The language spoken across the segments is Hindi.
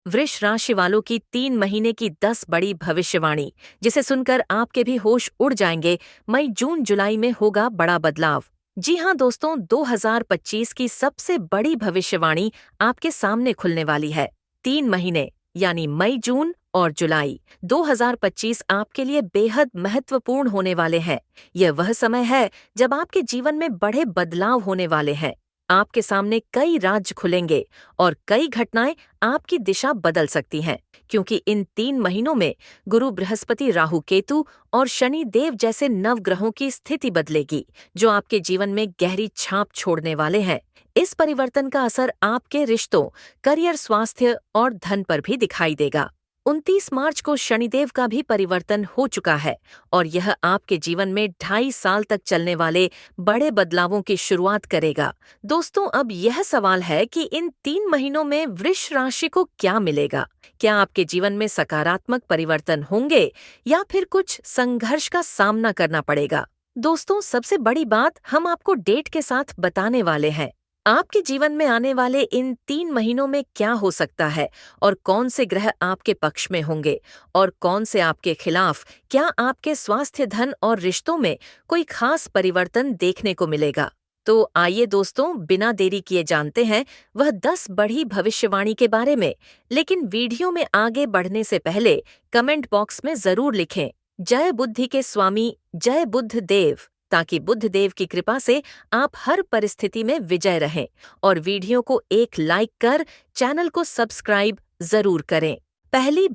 वृष राशि वालों की 3 महीने की 10 बड़ी भविष्यवाणी, जिसे सुनकर आपके भी होश उड़ जाएंगे। मई जून जुलाई में होगा बड़ा बदलाव। जी हाँ दोस्तों, 2025 की सबसे बड़ी भविष्यवाणी आपके सामने खुलने वाली है। 3 महीने यानी मई जून और जुलाई 2025 आपके लिए बेहद महत्वपूर्ण होने वाले हैं। यह वह समय है जब आपके जीवन में बड़े बदलाव होने वाले हैं। आपके सामने कई राज्य खुलेंगे और कई घटनाएं आपकी दिशा बदल सकती हैं, क्योंकि इन 3 महीनों में गुरु बृहस्पति राहु केतु और शनि देव जैसे नवग्रहों की स्थिति बदलेगी, जो आपके जीवन में गहरी छाप छोड़ने वाले हैं। इस परिवर्तन का असर आपके रिश्तों, करियर, स्वास्थ्य और धन पर भी दिखाई देगा। 29 मार्च को शनिदेव का भी परिवर्तन हो चुका है और यह आपके जीवन में 2.5 साल तक चलने वाले बड़े बदलावों की शुरुआत करेगा। दोस्तों, अब यह सवाल है कि इन 3 महीनों में वृष राशि को क्या मिलेगा? क्या आपके जीवन में सकारात्मक परिवर्तन होंगे या फिर कुछ संघर्ष का सामना करना पड़ेगा? दोस्तों, सबसे बड़ी बात हम आपको डेट के साथ बताने वाले हैं। आपके जीवन में आने वाले इन 3 महीनों में क्या हो सकता है और कौन से ग्रह आपके पक्ष में होंगे और कौन से आपके खिलाफ। क्या आपके स्वास्थ्य, धन और रिश्तों में कोई खास परिवर्तन देखने को मिलेगा? तो आइए दोस्तों, बिना देरी किए जानते हैं वह 10 बड़ी भविष्यवाणी के बारे में। लेकिन वीडियो में आगे बढ़ने से पहले कमेंट बॉक्स में जरूर लिखें, जय बुद्धि के स्वामी, जय बुद्ध देव, ताकि बुद्ध देव की कृपा से आप हर परिस्थिति में विजय रहें। और वीडियो को एक लाइक कर चैनल को सब्सक्राइब जरूर करें। पहली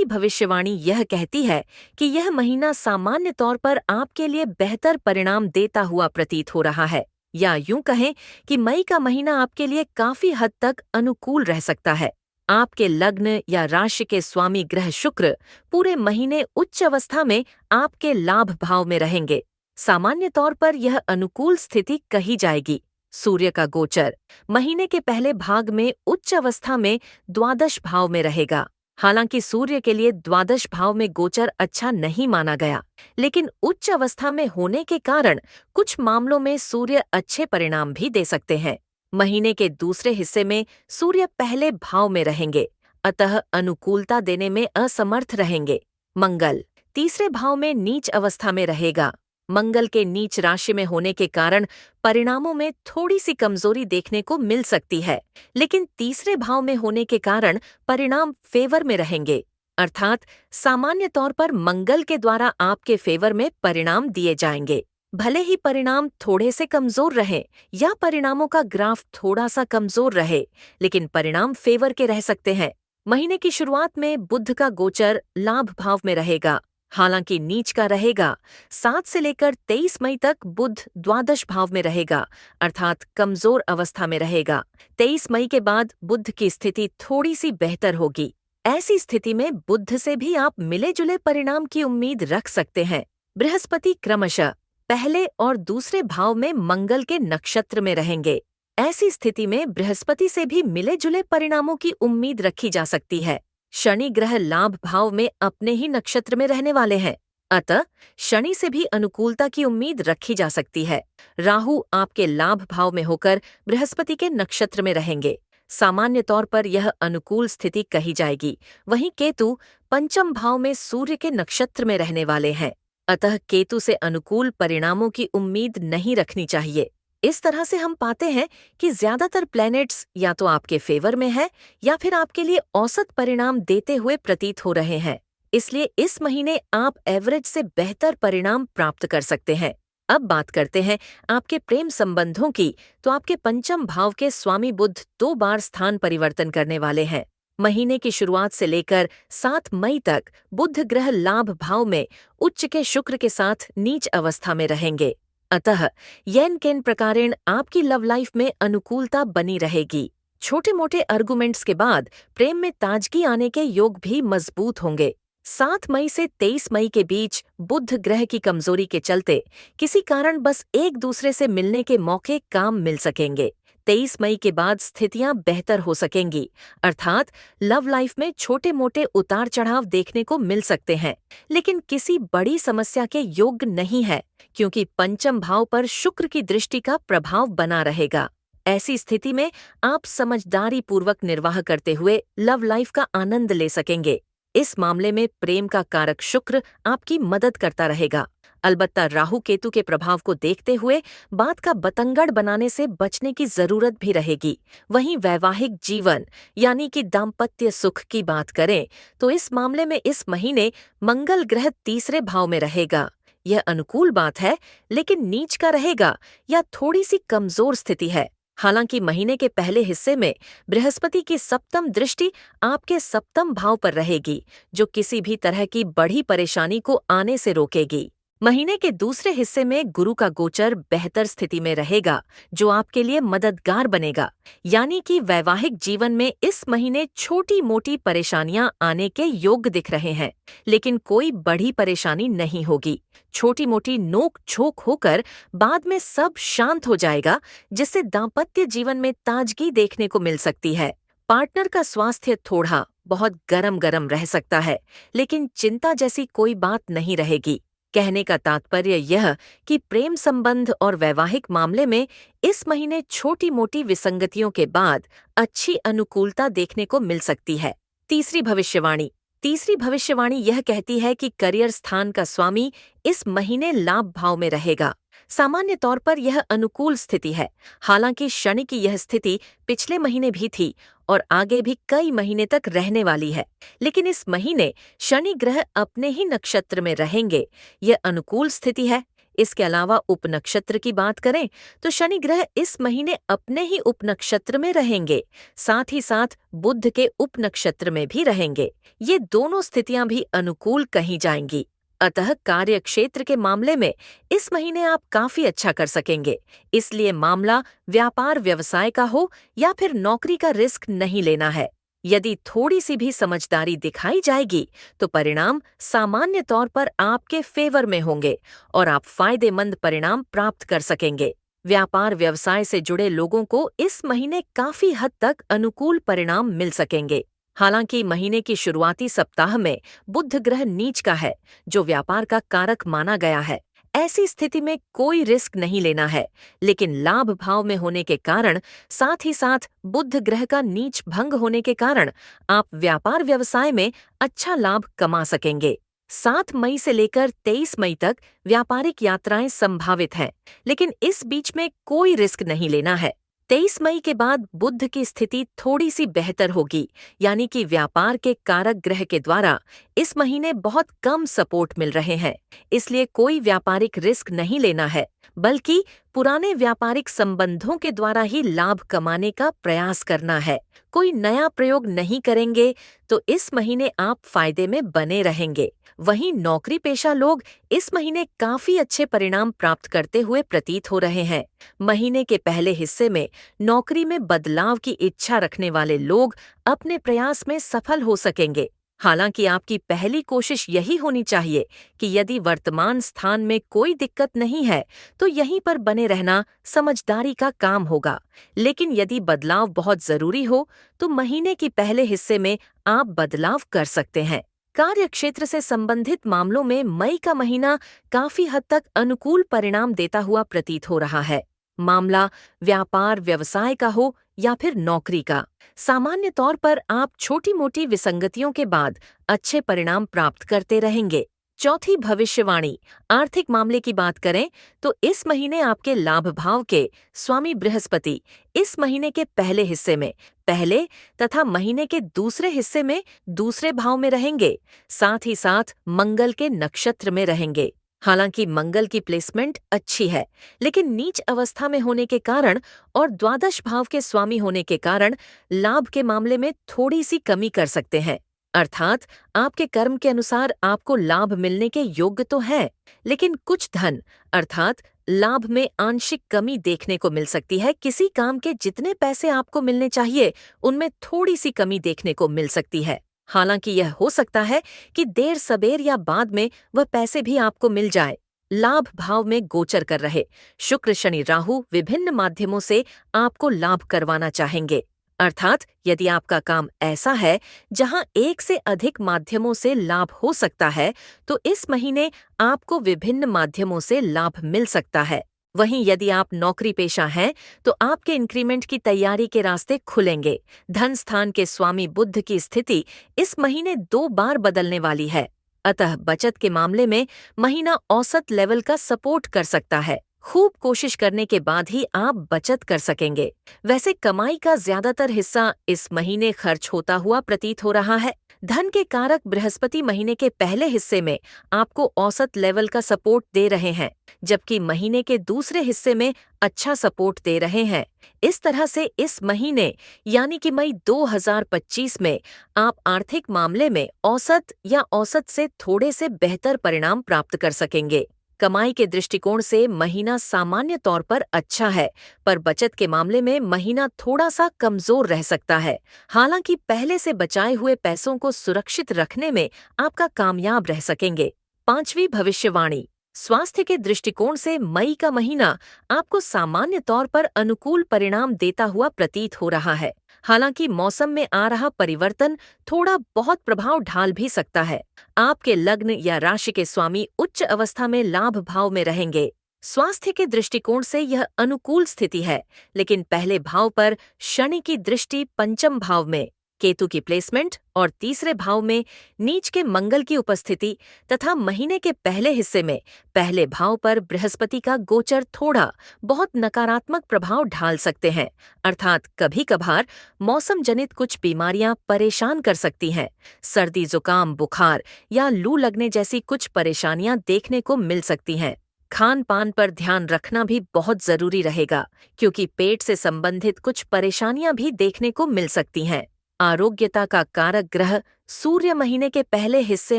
भविष्यवाणी यह कहती है कि यह महीना सामान्य तौर पर आपके लिए बेहतर परिणाम देता हुआ प्रतीत हो रहा है, या यूं कहें कि मई का महीना आपके लिए काफी हद तक अनुकूल रह सकता है। आपके लग्न या राशि के स्वामी ग्रह शुक्र पूरे महीने उच्च अवस्था में आपके लाभ भाव में रहेंगे। सामान्य तौर पर यह अनुकूल स्थिति कही जाएगी। सूर्य का गोचर महीने के पहले भाग में उच्च अवस्था में द्वादश भाव में रहेगा। हालांकि सूर्य के लिए द्वादश भाव में गोचर अच्छा नहीं माना गया, लेकिन उच्च अवस्था में होने के कारण कुछ मामलों में सूर्य अच्छे परिणाम भी दे सकते हैं। महीने के दूसरे हिस्से में सूर्य पहले भाव में रहेंगे, अतः अनुकूलता देने में असमर्थ रहेंगे। मंगल तीसरे भाव में नीच अवस्था में रहेगा। मंगल के नीच राशि में होने के कारण परिणामों में थोड़ी सी कमजोरी देखने को मिल सकती है, लेकिन तीसरे भाव में होने के कारण परिणाम फेवर में रहेंगे, अर्थात सामान्य तौर पर मंगल के द्वारा आपके फेवर में परिणाम दिए जाएंगे। भले ही परिणाम थोड़े से कमजोर रहें या परिणामों का ग्राफ थोड़ा सा कमजोर रहे, लेकिन परिणाम फेवर के रह सकते हैं। महीने की शुरुआत में बुध का गोचर लाभ भाव में रहेगा, हालांकि नीच का रहेगा। 7 से लेकर 23 मई तक बुध द्वादश भाव में रहेगा, अर्थात कमजोर अवस्था में रहेगा। 23 मई के बाद बुध की स्थिति थोड़ी सी बेहतर होगी। ऐसी स्थिति में बुध से भी आप मिले जुले परिणाम की उम्मीद रख सकते हैं। बृहस्पति क्रमशः पहले और दूसरे भाव में मंगल के नक्षत्र में रहेंगे। ऐसी स्थिति में बृहस्पति से भी मिले जुले परिणामों की उम्मीद रखी जा सकती है। शनि ग्रह लाभ भाव में अपने ही नक्षत्र में रहने वाले हैं, अतः शनि से भी अनुकूलता की उम्मीद रखी जा सकती है। राहु आपके लाभ भाव में होकर बृहस्पति के नक्षत्र में रहेंगे। सामान्य तौर पर यह अनुकूल स्थिति कही जाएगी। वहीं केतु पंचम भाव में सूर्य के नक्षत्र में रहने वाले हैं, अतः केतु से अनुकूल परिणामों की उम्मीद नहीं रखनी चाहिए। इस तरह से हम पाते हैं कि ज्यादातर प्लैनेट्स या तो आपके फेवर में है या फिर आपके लिए औसत परिणाम देते हुए प्रतीत हो रहे हैं। इसलिए इस महीने आप एवरेज से बेहतर परिणाम प्राप्त कर सकते हैं। अब बात करते हैं आपके प्रेम संबंधों की, तो आपके पंचम भाव के स्वामी बुध 2 बार स्थान परिवर्तन करने वाले हैं। महीने की शुरुआत से लेकर 7 मई तक बुध ग्रह लाभ भाव में उच्च के शुक्र के साथ नीच अवस्था में रहेंगे, अतः येन केन प्रकारेण आपकी लव लाइफ में अनुकूलता बनी रहेगी। छोटे मोटे आर्गुमेंट्स के बाद प्रेम में ताजगी आने के योग भी मजबूत होंगे। 7 मई से 23 मई के बीच बुध ग्रह की कमजोरी के चलते किसी कारण बस एक दूसरे से मिलने के मौके काम मिल सकेंगे। 23 मई के बाद स्थितियां बेहतर हो सकेंगी, अर्थात लव लाइफ में छोटे मोटे उतार चढ़ाव देखने को मिल सकते हैं, लेकिन किसी बड़ी समस्या के योग नहीं है, क्योंकि पंचम भाव पर शुक्र की दृष्टि का प्रभाव बना रहेगा। ऐसी स्थिति में आप समझदारी पूर्वक निर्वाह करते हुए लव लाइफ का आनंद ले सकेंगे। इस मामले में प्रेम का कारक शुक्र आपकी मदद करता रहेगा। अलबत्ता राहु केतु के प्रभाव को देखते हुए बात का बतंगड़ बनाने से बचने की जरूरत भी रहेगी। वहीं वैवाहिक जीवन यानी कि दाम्पत्य सुख की बात करें तो इस मामले में इस महीने मंगल ग्रह तीसरे भाव में रहेगा। यह अनुकूल बात है, लेकिन नीच का रहेगा या थोड़ी सी कमजोर स्थिति है। हालांकि महीने के पहले हिस्से में बृहस्पति की सप्तम दृष्टि आपके सप्तम भाव पर रहेगी, जो किसी भी तरह की बड़ी परेशानी को आने से रोकेगी। महीने के दूसरे हिस्से में गुरु का गोचर बेहतर स्थिति में रहेगा, जो आपके लिए मददगार बनेगा। यानी कि वैवाहिक जीवन में इस महीने छोटी मोटी परेशानियां आने के योग दिख रहे हैं, लेकिन कोई बड़ी परेशानी नहीं होगी। छोटी मोटी नोक झोंक होकर बाद में सब शांत हो जाएगा, जिससे दाम्पत्य जीवन में ताजगी देखने को मिल सकती है। पार्टनर का स्वास्थ्य थोड़ा बहुत गरम गरम रह सकता है, लेकिन चिंता जैसी कोई बात नहीं रहेगी। कहने का तात्पर्य यह कि प्रेम संबंध और वैवाहिक मामले में इस महीने छोटी मोटी विसंगतियों के बाद अच्छी अनुकूलता देखने को मिल सकती है। तीसरी भविष्यवाणी यह कहती है कि करियर स्थान का स्वामी इस महीने लाभ भाव में रहेगा। सामान्य तौर पर यह अनुकूल स्थिति है। हालांकि शनि की यह स्थिति पिछले महीने भी थी और आगे भी कई महीने तक रहने वाली है, लेकिन इस महीने शनि ग्रह अपने ही नक्षत्र में रहेंगे। यह अनुकूल स्थिति है। इसके अलावा उपनक्षत्र की बात करें तो शनि ग्रह इस महीने अपने ही उपनक्षत्र में रहेंगे, साथ ही साथ बुध के उपनक्षत्र में भी रहेंगे। ये दोनों स्थितियां भी अनुकूल कही जाएंगी। अतः कार्य क्षेत्र के मामले में इस महीने आप काफी अच्छा कर सकेंगे। इसलिए मामला व्यापार व्यवसाय का हो या फिर नौकरी का रिस्क नहीं लेना है। यदि थोड़ी सी भी समझदारी दिखाई जाएगी तो परिणाम सामान्य तौर पर आपके फेवर में होंगे और आप फायदेमंद परिणाम प्राप्त कर सकेंगे। व्यापार व्यवसाय से जुड़े लोगों को इस महीने काफी हद तक अनुकूल परिणाम मिल सकेंगे। हालांकि महीने की शुरुआती सप्ताह में बुध ग्रह नीच का है, जो व्यापार का कारक माना गया है। ऐसी स्थिति में कोई रिस्क नहीं लेना है, लेकिन लाभ भाव में होने के कारण साथ ही साथ बुध ग्रह का नीच भंग होने के कारण आप व्यापार व्यवसाय में अच्छा लाभ कमा सकेंगे। 7 मई से लेकर 23 मई तक व्यापारिक यात्राएं संभावित हैं, लेकिन इस बीच में कोई रिस्क नहीं लेना है। 23 मई के बाद बुध की स्थिति थोड़ी सी बेहतर होगी, यानी कि व्यापार के कारक ग्रह के द्वारा इस महीने बहुत कम सपोर्ट मिल रहे हैं। इसलिए कोई व्यापारिक रिस्क नहीं लेना है, बल्कि पुराने व्यापारिक संबंधों के द्वारा ही लाभ कमाने का प्रयास करना है। कोई नया प्रयोग नहीं करेंगे तो इस महीने आप फायदे में बने रहेंगे। वहीं नौकरी पेशा लोग इस महीने काफी अच्छे परिणाम प्राप्त करते हुए प्रतीत हो रहे हैं। महीने के पहले हिस्से में नौकरी में बदलाव की इच्छा रखने वाले लोग अपने प्रयास में सफल हो सकेंगे। हालांकि आपकी पहली कोशिश यही होनी चाहिए कि यदि वर्तमान स्थान में कोई दिक्कत नहीं है तो यहीं पर बने रहना समझदारी का काम होगा। लेकिन यदि बदलाव बहुत जरूरी हो तो महीने के पहले हिस्से में आप बदलाव कर सकते हैं। कार्य क्षेत्र से संबंधित मामलों में मई का महीना काफी हद तक अनुकूल परिणाम देता हुआ प्रतीत हो रहा है। मामला व्यापार व्यवसाय का हो या फिर नौकरी का, सामान्य तौर पर आप छोटी मोटी विसंगतियों के बाद अच्छे परिणाम प्राप्त करते रहेंगे। चौथी भविष्यवाणी आर्थिक मामले की बात करें तो इस महीने आपके लाभ भाव के स्वामी बृहस्पति इस महीने के पहले हिस्से में पहले तथा महीने के दूसरे हिस्से में दूसरे भाव में रहेंगे, साथ ही साथ मंगल के नक्षत्र में रहेंगे। हालांकि मंगल की प्लेसमेंट अच्छी है, लेकिन नीच अवस्था में होने के कारण और द्वादश भाव के स्वामी होने के कारण लाभ के मामले में थोड़ी सी कमी कर सकते हैं। अर्थात आपके कर्म के अनुसार आपको लाभ मिलने के योग्य तो है, लेकिन कुछ धन अर्थात लाभ में आंशिक कमी देखने को मिल सकती है। किसी काम के जितने पैसे आपको मिलने चाहिए उनमें थोड़ी सी कमी देखने को मिल सकती है। हालांकि यह हो सकता है कि देर सबेर या बाद में वह पैसे भी आपको मिल जाए। लाभ भाव में गोचर कर रहे शुक्र शनि राहु विभिन्न माध्यमों से आपको लाभ करवाना चाहेंगे। अर्थात यदि आपका काम ऐसा है जहां एक से अधिक माध्यमों से लाभ हो सकता है तो इस महीने आपको विभिन्न माध्यमों से लाभ मिल सकता है। वहीं यदि आप नौकरी पेशा हैं तो आपके इंक्रीमेंट की तैयारी के रास्ते खुलेंगे। धन स्थान के स्वामी बुध की स्थिति इस महीने 2 बार बदलने वाली है, अतः बचत के मामले में महीना औसत लेवल का सपोर्ट कर सकता है। खूब कोशिश करने के बाद ही आप बचत कर सकेंगे। वैसे कमाई का ज्यादातर हिस्सा इस महीने खर्च होता हुआ प्रतीत हो रहा है। धन के कारक बृहस्पति महीने के पहले हिस्से में आपको औसत लेवल का सपोर्ट दे रहे हैं, जबकि महीने के दूसरे हिस्से में अच्छा सपोर्ट दे रहे हैं। इस तरह से इस महीने यानी कि मई 2025 में आप आर्थिक मामले में औसत या औसत से थोड़े से बेहतर परिणाम प्राप्त कर सकेंगे। कमाई के दृष्टिकोण से महीना सामान्य तौर पर अच्छा है, पर बचत के मामले में महीना थोड़ा सा कमजोर रह सकता है। हालांकि पहले से बचाए हुए पैसों को सुरक्षित रखने में आपका कामयाब रह सकेंगे। 5वीं भविष्यवाणी। स्वास्थ्य के दृष्टिकोण से मई का महीना आपको सामान्य तौर पर अनुकूल परिणाम देता हुआ प्रतीत हो रहा है। हालांकि मौसम में आ रहा परिवर्तन थोड़ा बहुत प्रभाव ढाल भी सकता है। आपके लग्न या राशि के स्वामी उच्च अवस्था में लाभ भाव में रहेंगे। स्वास्थ्य के दृष्टिकोण से यह अनुकूल स्थिति है, लेकिन पहले भाव पर शनि की दृष्टि पंचम भाव में, केतु की प्लेसमेंट और तीसरे भाव में नीच के मंगल की उपस्थिति तथा महीने के पहले हिस्से में पहले भाव पर बृहस्पति का गोचर थोड़ा बहुत नकारात्मक प्रभाव ढाल सकते हैं। अर्थात कभी कभार मौसम जनित कुछ बीमारियां परेशान कर सकती हैं। सर्दी, जुकाम, बुखार या लू लगने जैसी कुछ परेशानियां देखने को मिल सकती हैं। खान पान पर ध्यान रखना भी बहुत जरूरी रहेगा, क्योंकि पेट से संबंधित कुछ परेशानियां भी देखने को मिल सकती हैं। आरोग्यता का कारक ग्रह सूर्य महीने के पहले हिस्से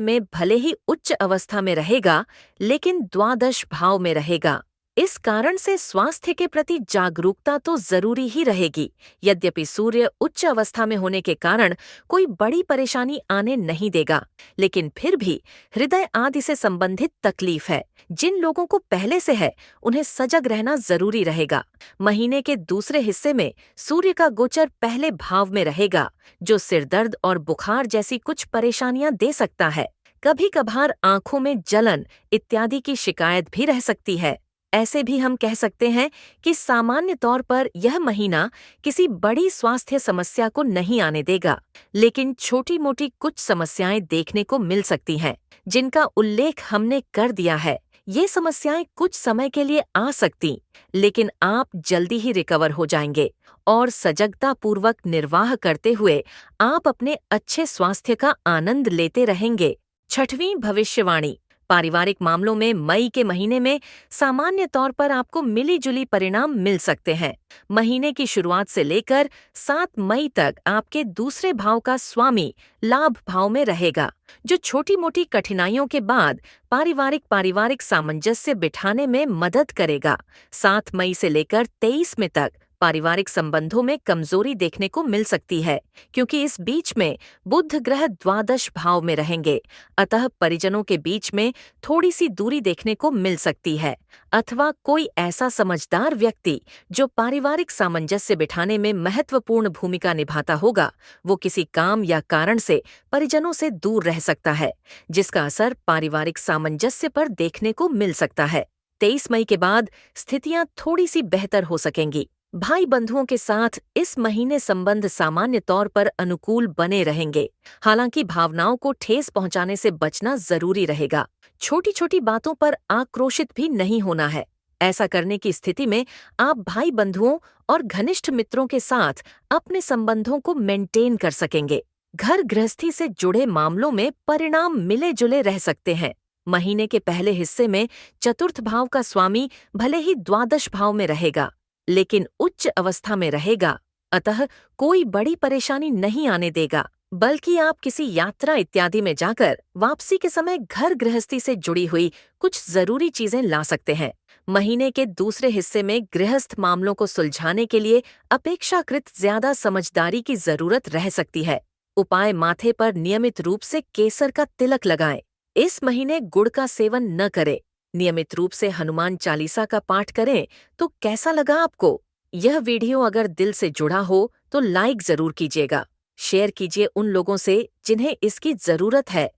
में भले ही उच्च अवस्था में रहेगा, लेकिन द्वादश भाव में रहेगा। इस कारण से स्वास्थ्य के प्रति जागरूकता तो जरूरी ही रहेगी। यद्यपि सूर्य उच्च अवस्था में होने के कारण कोई बड़ी परेशानी आने नहीं देगा, लेकिन फिर भी हृदय आदि से संबंधित तकलीफ है। जिन लोगों को पहले से है, उन्हें सजग रहना जरूरी रहेगा। महीने के दूसरे हिस्से में सूर्य का गोचर पहले भाव में रहेगा, जो सिरदर्द और बुखार जैसी कुछ परेशानियां दे सकता है। कभी कभार आंखों में जलन इत्यादि की शिकायत भी रह सकती है। ऐसे भी हम कह सकते हैं कि सामान्य तौर पर यह महीना किसी बड़ी स्वास्थ्य समस्या को नहीं आने देगा, लेकिन छोटी मोटी कुछ समस्याएं देखने को मिल सकती हैं, जिनका उल्लेख हमने कर दिया है। ये समस्याएं कुछ समय के लिए आ सकती, लेकिन आप जल्दी ही रिकवर हो जाएंगे और सजगता पूर्वक निर्वाह करते हुए आप अपने अच्छे स्वास्थ्य का आनंद लेते रहेंगे। 6वीं भविष्यवाणी। पारिवारिक मामलों में मई के महीने में सामान्य तौर पर आपको मिली जुली परिणाम मिल सकते हैं। महीने की शुरुआत से लेकर 7 मई तक आपके दूसरे भाव का स्वामी लाभ भाव में रहेगा, जो छोटी मोटी कठिनाइयों के बाद पारिवारिक सामंजस्य बिठाने में मदद करेगा। 7 मई से लेकर 23 में तक पारिवारिक संबंधों में कमजोरी देखने को मिल सकती है, क्योंकि इस बीच में बुध ग्रह द्वादश भाव में रहेंगे। अतः परिजनों के बीच में थोड़ी सी दूरी देखने को मिल सकती है, अथवा कोई ऐसा समझदार व्यक्ति जो पारिवारिक सामंजस्य बिठाने में महत्वपूर्ण भूमिका निभाता होगा, वो किसी काम या कारण से परिजनों से दूर रह सकता है, जिसका असर पारिवारिक सामंजस्य पर देखने को मिल सकता है। 23 मई के बाद स्थितियां थोड़ी सी बेहतर हो सकेंगी। भाई बंधुओं के साथ इस महीने संबंध सामान्य तौर पर अनुकूल बने रहेंगे। हालांकि भावनाओं को ठेस पहुंचाने से बचना जरूरी रहेगा। छोटी छोटी बातों पर आक्रोशित भी नहीं होना है। ऐसा करने की स्थिति में आप भाई बंधुओं और घनिष्ठ मित्रों के साथ अपने संबंधों को मेंटेन कर सकेंगे। घर गृहस्थी से जुड़े मामलों में परिणाम मिले जुले रह सकते हैं। महीने के पहले हिस्से में चतुर्थ भाव का स्वामी भले ही द्वादश भाव में रहेगा, लेकिन उच्च अवस्था में रहेगा, अतः कोई बड़ी परेशानी नहीं आने देगा, बल्कि आप किसी यात्रा इत्यादि में जाकर वापसी के समय घर गृहस्थी से जुड़ी हुई कुछ जरूरी चीजें ला सकते हैं। महीने के दूसरे हिस्से में गृहस्थ मामलों को सुलझाने के लिए अपेक्षाकृत ज्यादा समझदारी की जरूरत रह सकती है। उपाय: माथे पर नियमित रूप से केसर का तिलक लगाएं। इस महीने गुड़ का सेवन न करें। नियमित रूप से हनुमान चालीसा का पाठ करें। तो कैसा लगा आपको यह वीडियो? अगर दिल से जुड़ा हो तो लाइक जरूर कीजिएगा। शेयर कीजिए उन लोगों से जिन्हें इसकी जरूरत है।